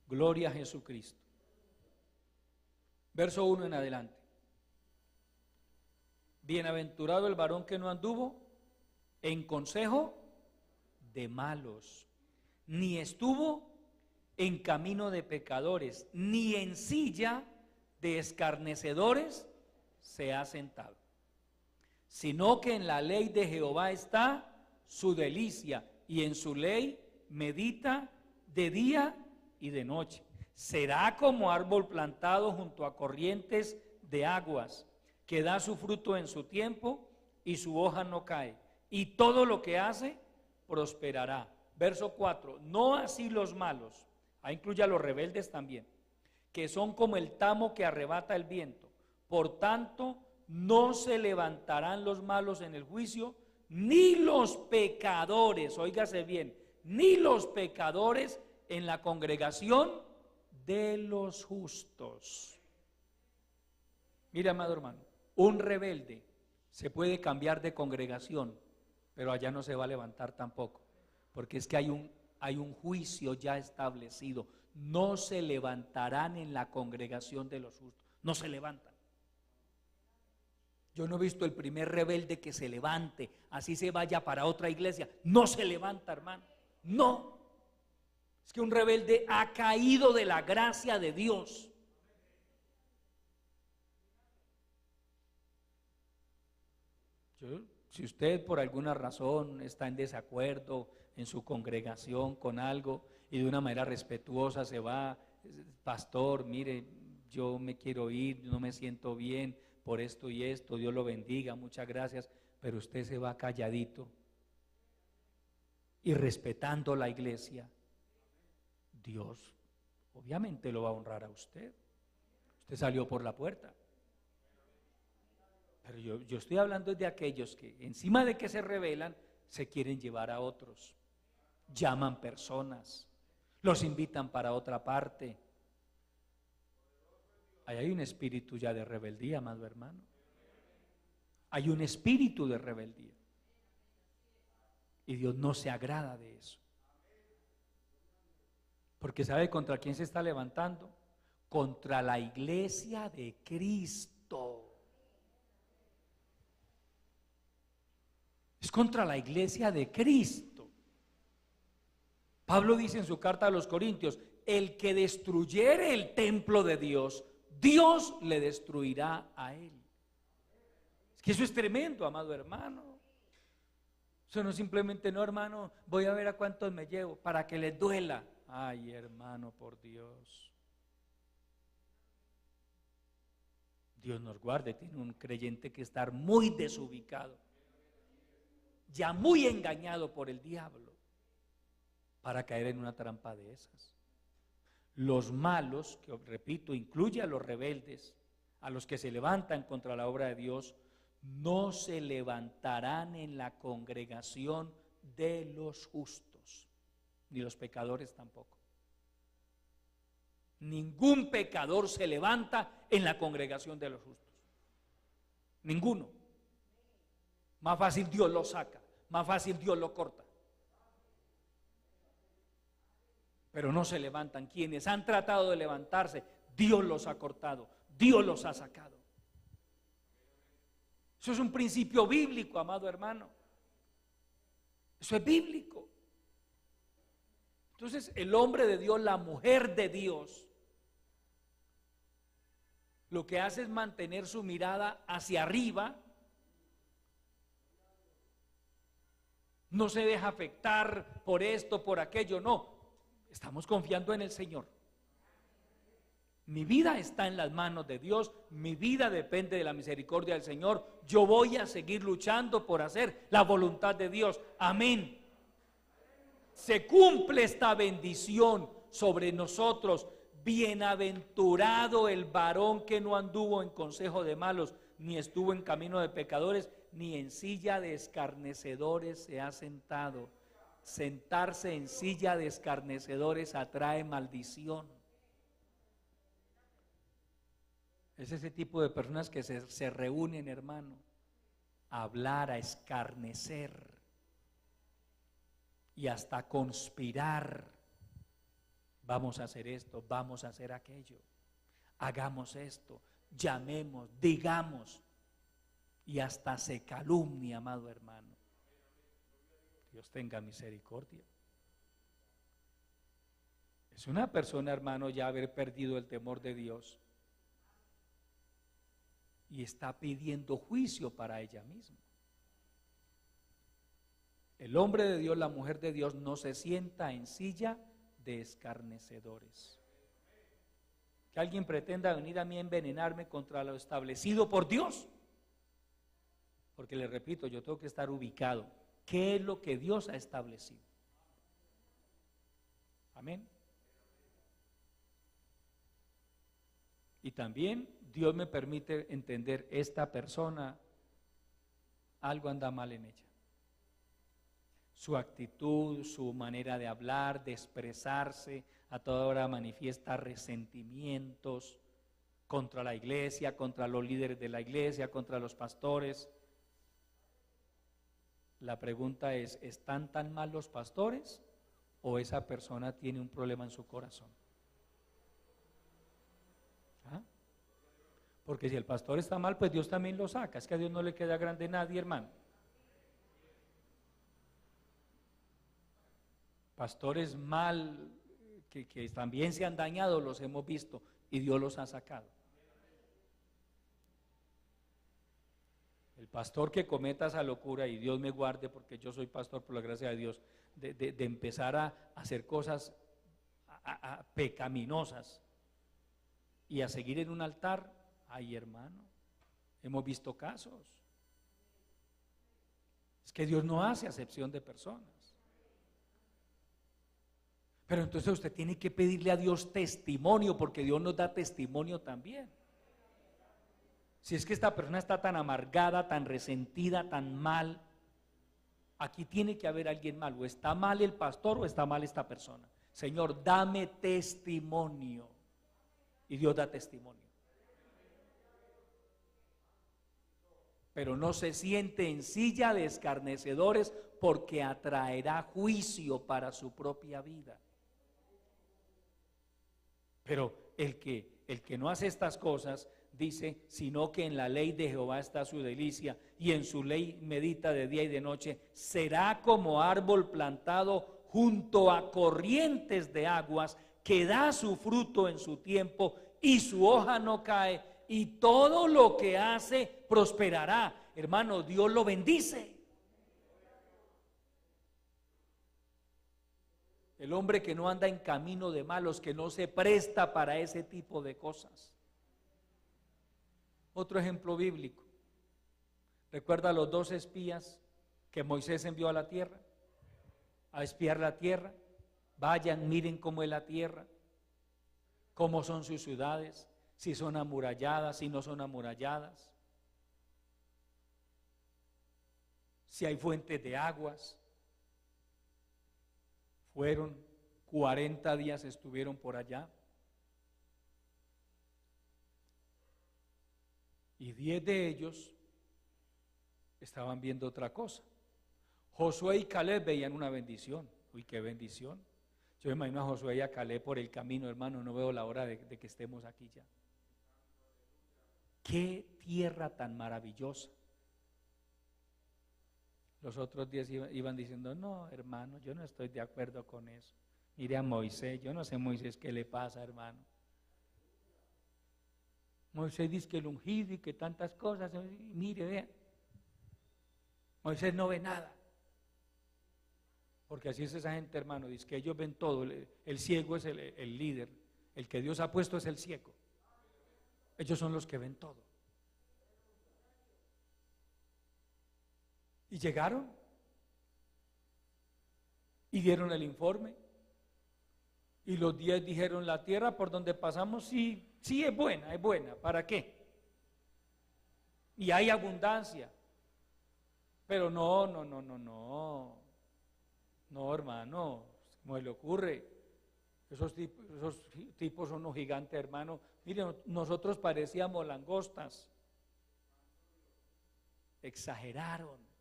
Gloria a Jesucristo. Verso 1 en adelante. Bienaventurado el varón que no anduvo en consejo de malos, ni estuvo en camino de pecadores, ni en silla de escarnecedores se ha sentado, sino que en la ley de Jehová está su delicia, y en su ley medita de día y de noche. Será como árbol plantado junto a corrientes de aguas, que da su fruto en su tiempo y su hoja no cae, y todo lo que hace prosperará. Verso 4, no así los malos, ahí incluye a los rebeldes también, que son como el tamo que arrebata el viento. Por tanto, no se levantarán los malos en el juicio, ni los pecadores, óigase bien, ni los pecadores en la congregación de los justos. Mira, amado hermano, un rebelde se puede cambiar de congregación, pero allá no se va a levantar tampoco, porque es que hay un juicio ya establecido. No se levantarán en la congregación de los justos, no se levantan. Yo no he visto el primer rebelde que se levante, así se vaya para otra iglesia, no se levanta, hermano, no. Es que un rebelde ha caído de la gracia de Dios. Si usted por alguna razón está en desacuerdo en su congregación con algo y de una manera respetuosa se va, pastor, mire, yo me quiero ir, no me siento bien por esto y esto, Dios lo bendiga, muchas gracias, pero usted se va calladito y respetando la iglesia, Dios obviamente lo va a honrar a usted. Usted salió por la puerta. Pero yo estoy hablando de aquellos que encima de que se rebelan, se quieren llevar a otros, llaman personas, los invitan para otra parte. Ahí hay un espíritu ya de rebeldía, amado hermano. Hay un espíritu de rebeldía. Y Dios no se agrada de eso. Porque ¿sabe contra quién se está levantando? Contra la iglesia de Cristo. Es contra la iglesia de Cristo. Pablo dice en su carta a los Corintios, el que destruyere el templo de Dios, Dios le destruirá a él. Es que eso es tremendo, amado hermano. Eso no simplemente, no, hermano, voy a ver a cuántos me llevo para que les duela. Ay, hermano, por Dios. Dios nos guarde, tiene un creyente que estar muy desubicado, ya muy engañado por el diablo, para caer en una trampa de esas. Los malos, que repito, incluye a los rebeldes, a los que se levantan contra la obra de Dios, no se levantarán en la congregación de los justos, ni los pecadores tampoco. Ningún pecador se levanta en la congregación de los justos. Ninguno. Más fácil Dios lo saca, más fácil Dios lo corta. Pero no se levantan. Quienes han tratado de levantarse, Dios los ha cortado, Dios los ha sacado. Eso es un principio bíblico, amado hermano. Eso es bíblico. Entonces, el hombre de Dios, la mujer de Dios, lo que hace es mantener su mirada hacia arriba. No se deja afectar por esto, por aquello, no. Estamos confiando en el Señor. Mi vida está en las manos de Dios, mi vida depende de la misericordia del Señor. Yo voy a seguir luchando por hacer la voluntad de Dios. Amén. Se cumple esta bendición sobre nosotros. Bienaventurado el varón que no anduvo en consejo de malos, ni estuvo en camino de pecadores, ni en silla de escarnecedores se ha sentado. Sentarse en silla de escarnecedores atrae maldición. Es ese tipo de personas que se reúnen, hermano, a hablar, a escarnecer y hasta conspirar. Vamos a hacer esto, vamos a hacer aquello, hagamos esto, llamemos, digamos, y hasta se calumnia, amado hermano. Dios tenga misericordia. Es una persona, hermano, ya haber perdido el temor de Dios y está pidiendo juicio para ella misma. El hombre de Dios, la mujer de Dios, no se sienta en silla de escarnecedores. Que alguien pretenda venir a mí a envenenarme contra lo establecido por Dios, porque le repito, yo tengo que estar ubicado. ¿Qué es lo que Dios ha establecido? Amén. Y también Dios me permite entender, esta persona, algo anda mal en ella. Su actitud, su manera de hablar, de expresarse, a toda hora manifiesta resentimientos contra la iglesia, contra los líderes de la iglesia, contra los pastores. La pregunta es, ¿están tan mal los pastores o esa persona tiene un problema en su corazón? ¿Ah? Porque si el pastor está mal, pues Dios también lo saca. Es que a Dios no le queda grande nadie, hermano. Pastores mal, que también se han dañado, los hemos visto y Dios los ha sacado. El pastor que cometa esa locura, y Dios me guarde porque yo soy pastor por la gracia de Dios, de empezar a hacer cosas pecaminosas y a seguir en un altar, ay hermano, hemos visto casos. Es que Dios no hace acepción de personas. Pero entonces usted tiene que pedirle a Dios testimonio, porque Dios nos da testimonio también. Si es que esta persona está tan amargada, tan resentida, tan mal, aquí tiene que haber alguien mal. O está mal el pastor o está mal esta persona. Señor, dame testimonio. Y Dios da testimonio. Pero no se siente en silla de escarnecedores, porque atraerá juicio para su propia vida. Pero el que no hace estas cosas, dice, sino que en la ley de Jehová está su delicia, y en su ley medita de día y de noche, será como árbol plantado junto a corrientes de aguas, que da su fruto en su tiempo, y su hoja no cae, y todo lo que hace prosperará. Hermano, Dios lo bendice. El hombre que no anda en camino de malos, que no se presta para ese tipo de cosas. Otro ejemplo bíblico. ¿Recuerda los 2 espías que Moisés envió a la tierra? A espiar la tierra. Vayan, miren cómo es la tierra, cómo son sus ciudades, si son amuralladas, si no son amuralladas, si hay fuentes de aguas. Fueron 40 días, estuvieron por allá, y 10 de ellos estaban viendo otra cosa. Josué y Caleb veían una bendición. Uy, qué bendición. Yo me imagino a Josué y a Caleb por el camino, hermano, no veo la hora de que estemos aquí ya. Qué tierra tan maravillosa. Los otros 10 iban diciendo, no, hermano, yo no estoy de acuerdo con eso. Mire a Moisés, yo no sé Moisés qué le pasa, hermano. Moisés dice que el ungido y que tantas cosas, mire, vea. Moisés no ve nada. Porque así es esa gente, hermano, dice que ellos ven todo. El ciego es el líder, el que Dios ha puesto es el ciego. Ellos son los que ven todo. Y llegaron y dieron el informe, y los 10 dijeron, la tierra por donde pasamos sí es buena, ¿para qué? Y hay abundancia, pero no, hermano, ¿cómo le ocurre? Esos tipos son unos gigantes, hermano. Miren, nosotros parecíamos langostas. Exageraron.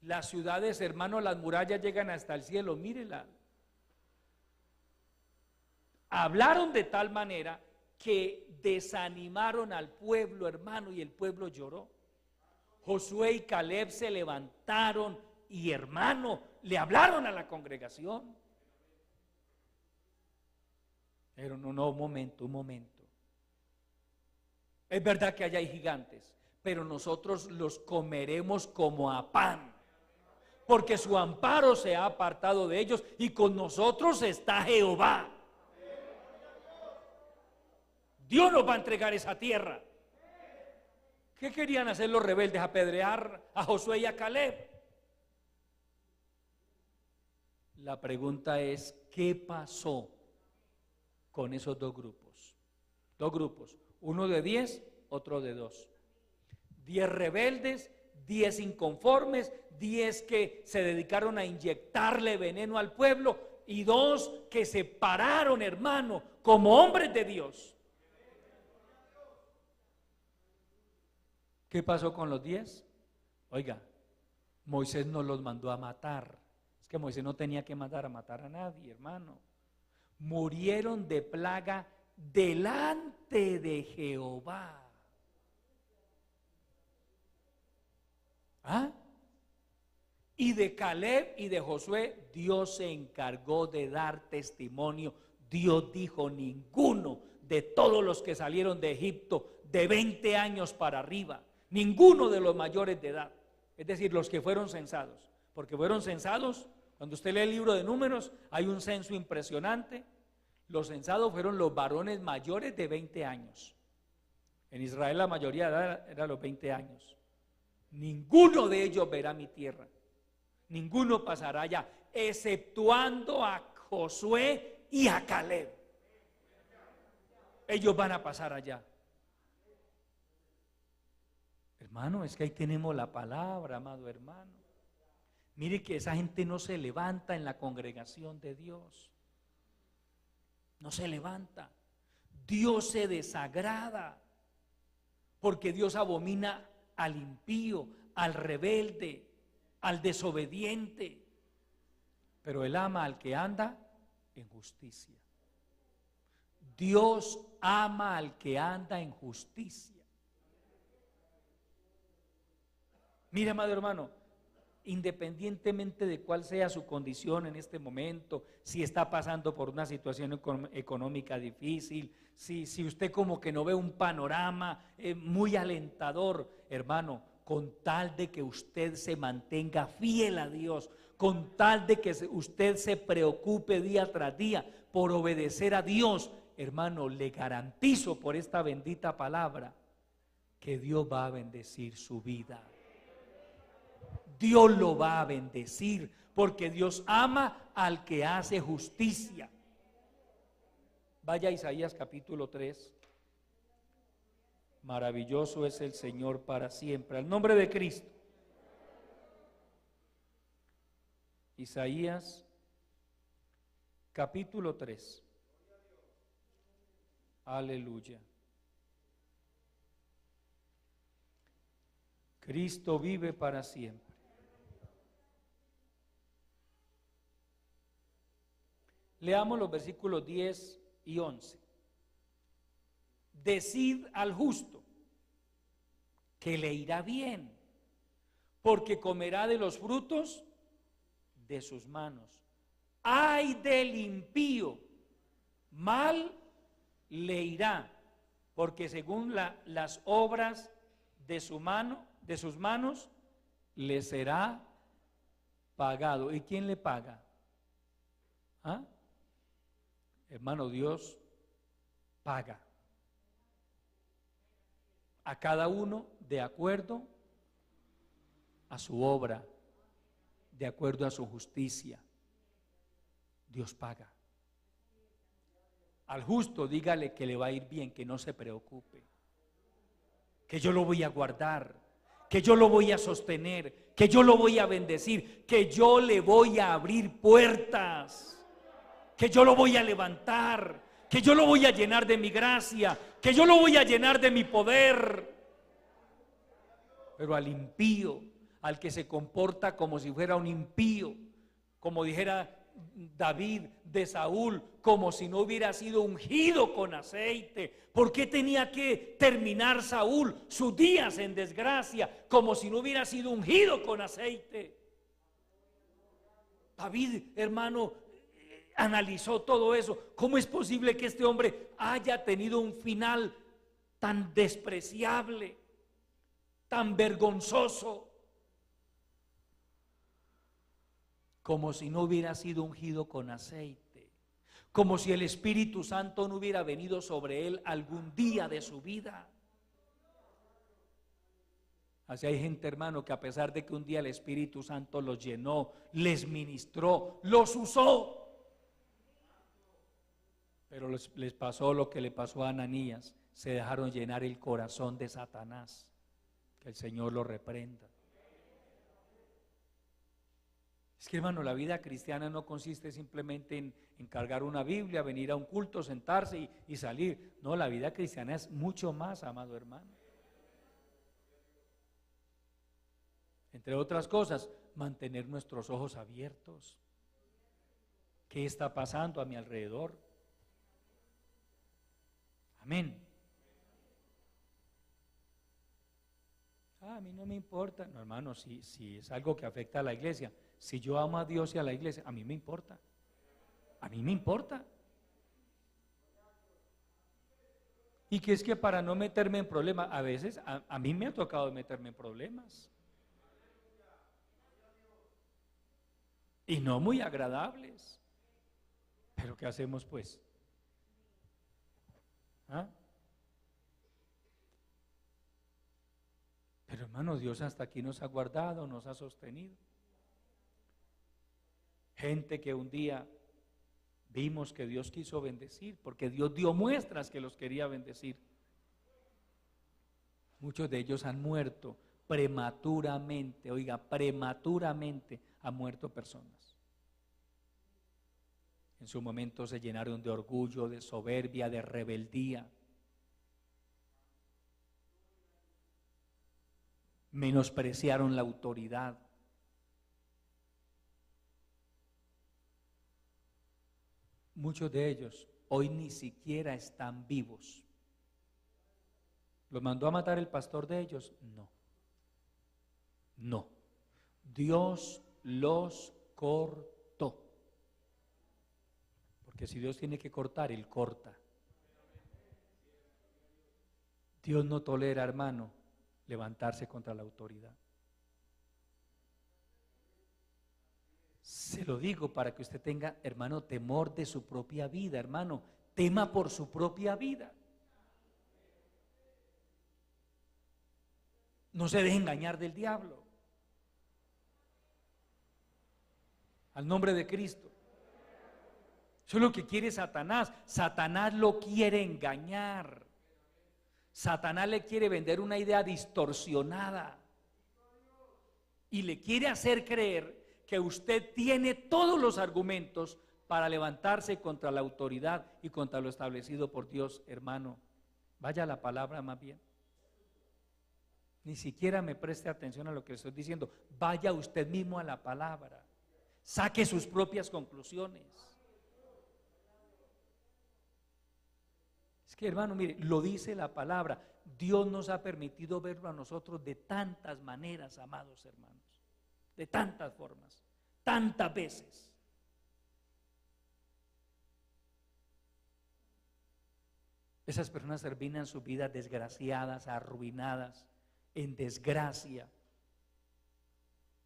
Las ciudades, hermano, las murallas llegan hasta el cielo, mírela. Hablaron de tal manera que desanimaron al pueblo, hermano, y el pueblo lloró. Josué y Caleb se levantaron y, hermano, le hablaron a la congregación. Pero no, un momento. Es verdad que allá hay gigantes, pero nosotros los comeremos como a pan, porque su amparo se ha apartado de ellos y con nosotros está Jehová. Dios nos va a entregar esa tierra. ¿Qué querían hacer los rebeldes? Apedrear a Josué y a Caleb. La pregunta es, ¿qué pasó con esos 2 grupos? 2 grupos, uno de 10, otro de 2. 10 rebeldes, 10 inconformes, 10 que se dedicaron a inyectarle veneno al pueblo, y 2 que se pararon, hermano, como hombres de Dios. ¿Qué pasó con los 10? Oiga, Moisés no los mandó a matar. Es que Moisés no tenía que mandar a matar a nadie, hermano. Murieron de plaga delante de Jehová. ¿Ah? Y de Caleb y de Josué, Dios se encargó de dar testimonio. Dios dijo, ninguno de todos los que salieron de Egipto de 20 años para arriba, ninguno de los mayores de edad, es decir, los que fueron censados, porque fueron censados. Cuando usted lee el libro de Números, hay un censo impresionante. Los censados fueron los varones mayores de 20 años. En Israel la mayoría de edad era los 20 años. Ninguno de ellos verá mi tierra. Ninguno pasará allá, exceptuando a Josué y a Caleb. Ellos van a pasar allá. Hermano, es que ahí tenemos la palabra, amado hermano. Mire que esa gente no se levanta en la congregación de Dios. No se levanta. Dios se desagrada, porque Dios abomina al impío, al rebelde, al desobediente, pero Él ama al que anda en justicia. Dios ama al que anda en justicia. Mire, amado hermano, independientemente de cuál sea su condición en este momento, si está pasando por una situación económica difícil, si usted como que no ve un panorama muy alentador, hermano, con tal de que usted se mantenga fiel a Dios, con tal de que usted se preocupe día tras día por obedecer a Dios, hermano, le garantizo por esta bendita palabra que Dios va a bendecir su vida. Dios lo va a bendecir, porque Dios ama al que hace justicia. Vaya a Isaías capítulo 3. Maravilloso es el Señor para siempre. Al nombre de Cristo. Isaías capítulo 3. Aleluya. Cristo vive para siempre. Leamos los versículos 10 y 11. Decid al justo que le irá bien, porque comerá de los frutos de sus manos. Ay del impío, mal le irá, porque según las obras de sus manos, le será pagado. ¿Y quién le paga? ¿Ah? Hermano, Dios paga a cada uno de acuerdo a su obra, de acuerdo a su justicia. Dios paga. Al justo dígale que le va a ir bien, que no se preocupe, que yo lo voy a guardar, que yo lo voy a sostener, que yo lo voy a bendecir, que yo le voy a abrir puertas, que yo lo voy a levantar, que yo lo voy a llenar de mi gracia, que yo lo voy a llenar de mi poder. Pero al impío, al que se comporta como si fuera un impío, como dijera David de Saúl, como si no hubiera sido ungido con aceite. ¿Por qué tenía que terminar Saúl sus días en desgracia como si no hubiera sido ungido con aceite? David, hermano, analizó todo eso. ¿Cómo es posible que este hombre haya tenido un final tan despreciable, tan vergonzoso, como si no hubiera sido ungido con aceite, como si el Espíritu Santo no hubiera venido sobre él algún día de su vida? Así hay gente, hermano, que a pesar de que un día el Espíritu Santo los llenó, les ministró, los usó, pero les pasó lo que le pasó a Ananías. Se dejaron llenar el corazón de Satanás. Que el Señor lo reprenda. Es que, hermano, la vida cristiana no consiste simplemente en cargar una Biblia, venir a un culto, sentarse y salir. No, la vida cristiana es mucho más, amado hermano. Entre otras cosas, mantener nuestros ojos abiertos. ¿Qué está pasando a mi alrededor? Amén. A mí no me importa. No, hermano, si es algo que afecta a la iglesia, si yo amo a Dios y a la iglesia, a mí me importa. A mí me importa. Y que es que para no meterme en problemas, a veces a mí me ha tocado meterme en problemas. Y no muy agradables. Pero ¿qué hacemos pues? ¿Ah? Pero hermano, Dios hasta aquí nos ha guardado, nos ha sostenido. Gente que un día vimos que Dios quiso bendecir, porque Dios dio muestras que los quería bendecir. Muchos de ellos han muerto prematuramente, oiga, prematuramente han muerto personas. En su momento se llenaron de orgullo, de soberbia, de rebeldía. Menospreciaron la autoridad. Muchos de ellos hoy ni siquiera están vivos. ¿Los mandó a matar el pastor de ellos? No. No. Dios los cortó. Porque si Dios tiene que cortar, Él corta. Dios no tolera, hermano, levantarse contra la autoridad. Se lo digo para que usted tenga, hermano, temor de su propia vida, hermano. Tema por su propia vida. No se deje engañar del diablo. Al nombre de Cristo. Eso es lo que quiere Satanás. Satanás lo quiere engañar. Satanás le quiere vender una idea distorsionada. Y le quiere hacer creer que usted tiene todos los argumentos para levantarse contra la autoridad y contra lo establecido por Dios, hermano. Vaya a la palabra más bien. Ni siquiera me preste atención a lo que estoy diciendo. Vaya usted mismo a la palabra. Saque sus propias conclusiones. Es que, hermano, mire, lo dice la palabra. Dios nos ha permitido verlo a nosotros de tantas maneras, amados hermanos. De tantas formas, tantas veces. Esas personas terminan sus vidas desgraciadas, arruinadas, en desgracia.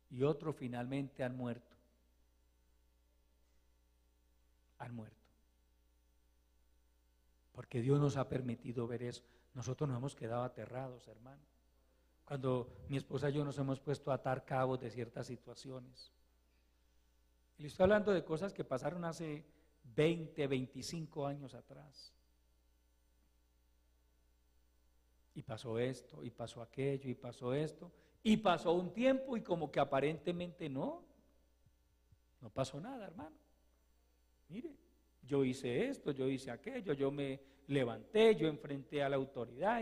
Y otros finalmente han muerto. Han muerto. Porque Dios nos ha permitido ver eso. Nosotros nos hemos quedado aterrados, hermano. Cuando mi esposa y yo nos hemos puesto a atar cabos de ciertas situaciones. Y le estoy hablando de cosas que pasaron hace 20, 25 años atrás. Y pasó esto, y pasó aquello, y pasó esto, y pasó un tiempo y como que aparentemente no pasó nada, hermano. Mire, yo hice esto, yo hice aquello, yo me levanté, yo enfrenté a la autoridad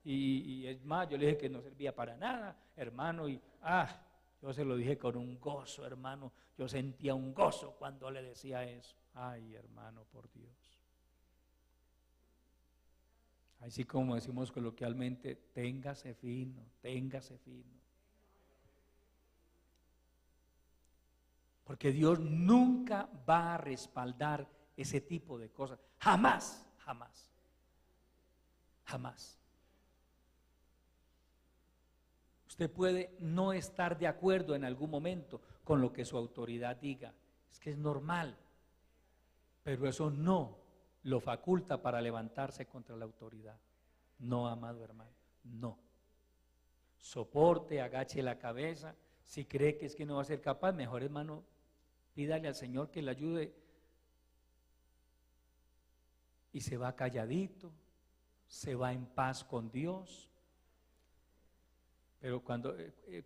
y es más, yo le dije que no servía para nada, hermano, yo se lo dije con un gozo, hermano, yo sentía un gozo cuando le decía eso. Ay, hermano, por Dios. Así como decimos coloquialmente, téngase fino, téngase fino. Porque Dios nunca va a respaldar ese tipo de cosas. Jamás, jamás, jamás. Usted puede no estar de acuerdo en algún momento con lo que su autoridad diga. Es que es normal. Pero eso no lo faculta para levantarse contra la autoridad. No, amado hermano, no. Soporte, agache la cabeza. Si cree que es que no va a ser capaz, mejor, hermano, pídale al Señor que le ayude. Y se va calladito, se va en paz con Dios. Pero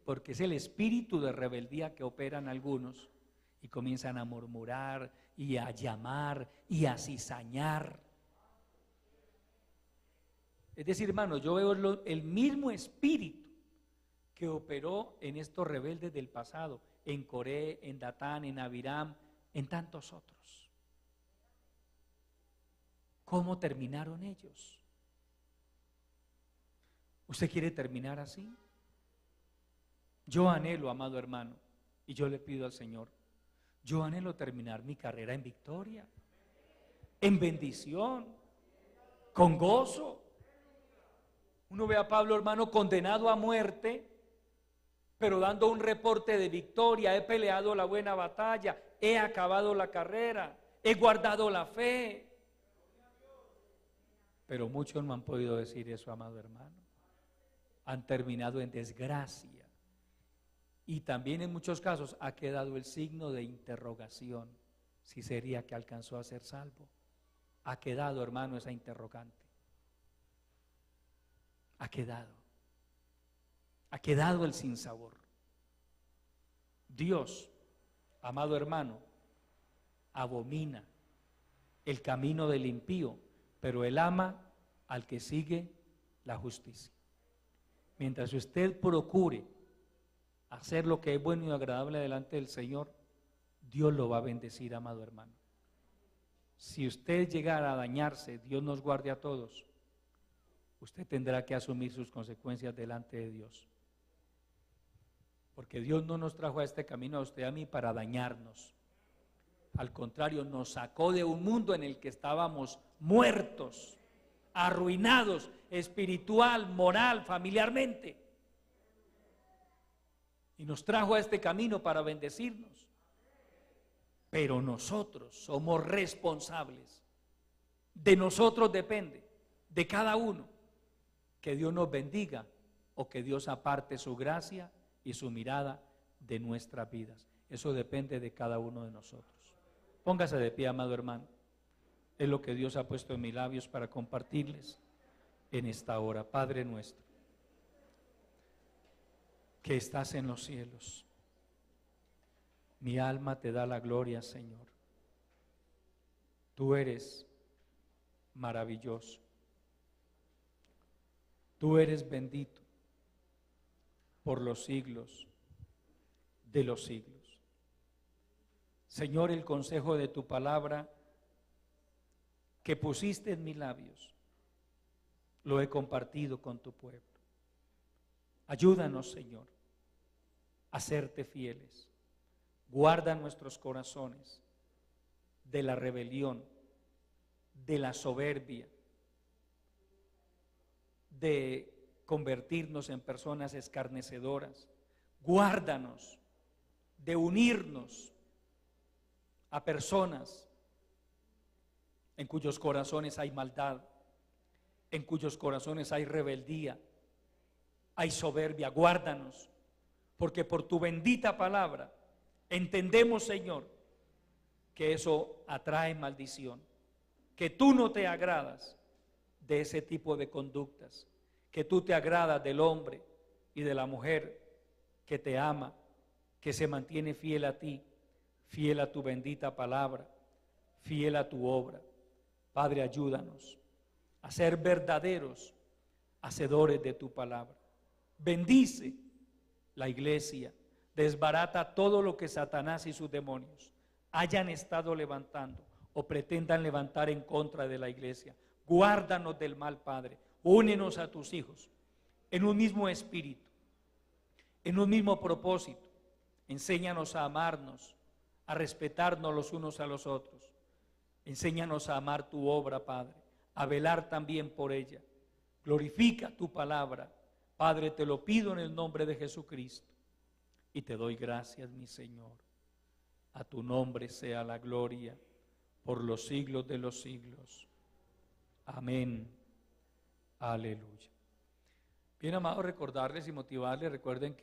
porque es el espíritu de rebeldía que operan algunos y comienzan a murmurar y a llamar y a cizañar. Es decir, hermano, yo veo el mismo espíritu que operó en estos rebeldes del pasado, en Coré, en Datán, en Abiram, en tantos otros. ¿Cómo terminaron ellos? ¿Usted quiere terminar así? Yo anhelo, amado hermano, y yo le pido al Señor, yo anhelo terminar mi carrera en victoria, en bendición, con gozo. Uno ve a Pablo, hermano, condenado a muerte, pero dando un reporte de victoria. He peleado la buena batalla, he acabado la carrera, he guardado la fe. Pero muchos no han podido decir eso, amado hermano. Han terminado en desgracia. Y también en muchos casos ha quedado el signo de interrogación, si sería que alcanzó a ser salvo. Ha quedado, hermano, esa interrogante. Ha quedado el sinsabor. Dios, amado hermano, abomina el camino del impío, pero Él ama al que sigue la justicia. Mientras usted procure hacer lo que es bueno y agradable delante del Señor, Dios lo va a bendecir, amado hermano. Si usted llegara a dañarse, Dios nos guarde a todos, usted tendrá que asumir sus consecuencias delante de Dios. Porque Dios no nos trajo a este camino a usted y a mí para dañarnos. Al contrario, nos sacó de un mundo en el que estábamos muertos, arruinados, espiritual, moral, familiarmente. Y nos trajo a este camino para bendecirnos. Pero nosotros somos responsables. De nosotros depende, de cada uno, que Dios nos bendiga o que Dios aparte su gracia y su mirada de nuestras vidas. Eso depende de cada uno de nosotros. Póngase de pie, amado hermano. Es lo que Dios ha puesto en mis labios para compartirles en esta hora. Padre nuestro, que estás en los cielos, mi alma te da la gloria, Señor. Tú eres maravilloso. Tú eres bendito por los siglos de los siglos. Señor, el consejo de tu palabra que pusiste en mis labios, lo he compartido con tu pueblo. Ayúdanos, Señor, a serte fieles. Guarda nuestros corazones de la rebelión, de la soberbia, de convertirnos en personas escarnecedoras. Guárdanos de unirnos a personas en cuyos corazones hay maldad, en cuyos corazones hay rebeldía, hay soberbia. Guárdanos, porque por tu bendita palabra entendemos, Señor, que eso atrae maldición, que tú no te agradas de ese tipo de conductas, que tú te agradas del hombre y de la mujer que te ama, que se mantiene fiel a ti, fiel a tu bendita palabra, fiel a tu obra. Padre, ayúdanos a ser verdaderos hacedores de tu palabra. Bendice la iglesia, desbarata todo lo que Satanás y sus demonios hayan estado levantando o pretendan levantar en contra de la iglesia. Guárdanos del mal, Padre. Únenos a tus hijos en un mismo espíritu, en un mismo propósito. Enséñanos a amarnos, a respetarnos los unos a los otros. Enséñanos a amar tu obra, Padre, a velar también por ella. Glorifica tu palabra, Padre, te lo pido en el nombre de Jesucristo. Y te doy gracias, mi Señor. A tu nombre sea la gloria por los siglos de los siglos. Amén. Aleluya. Bien, amados, recordarles y motivarles, recuerden que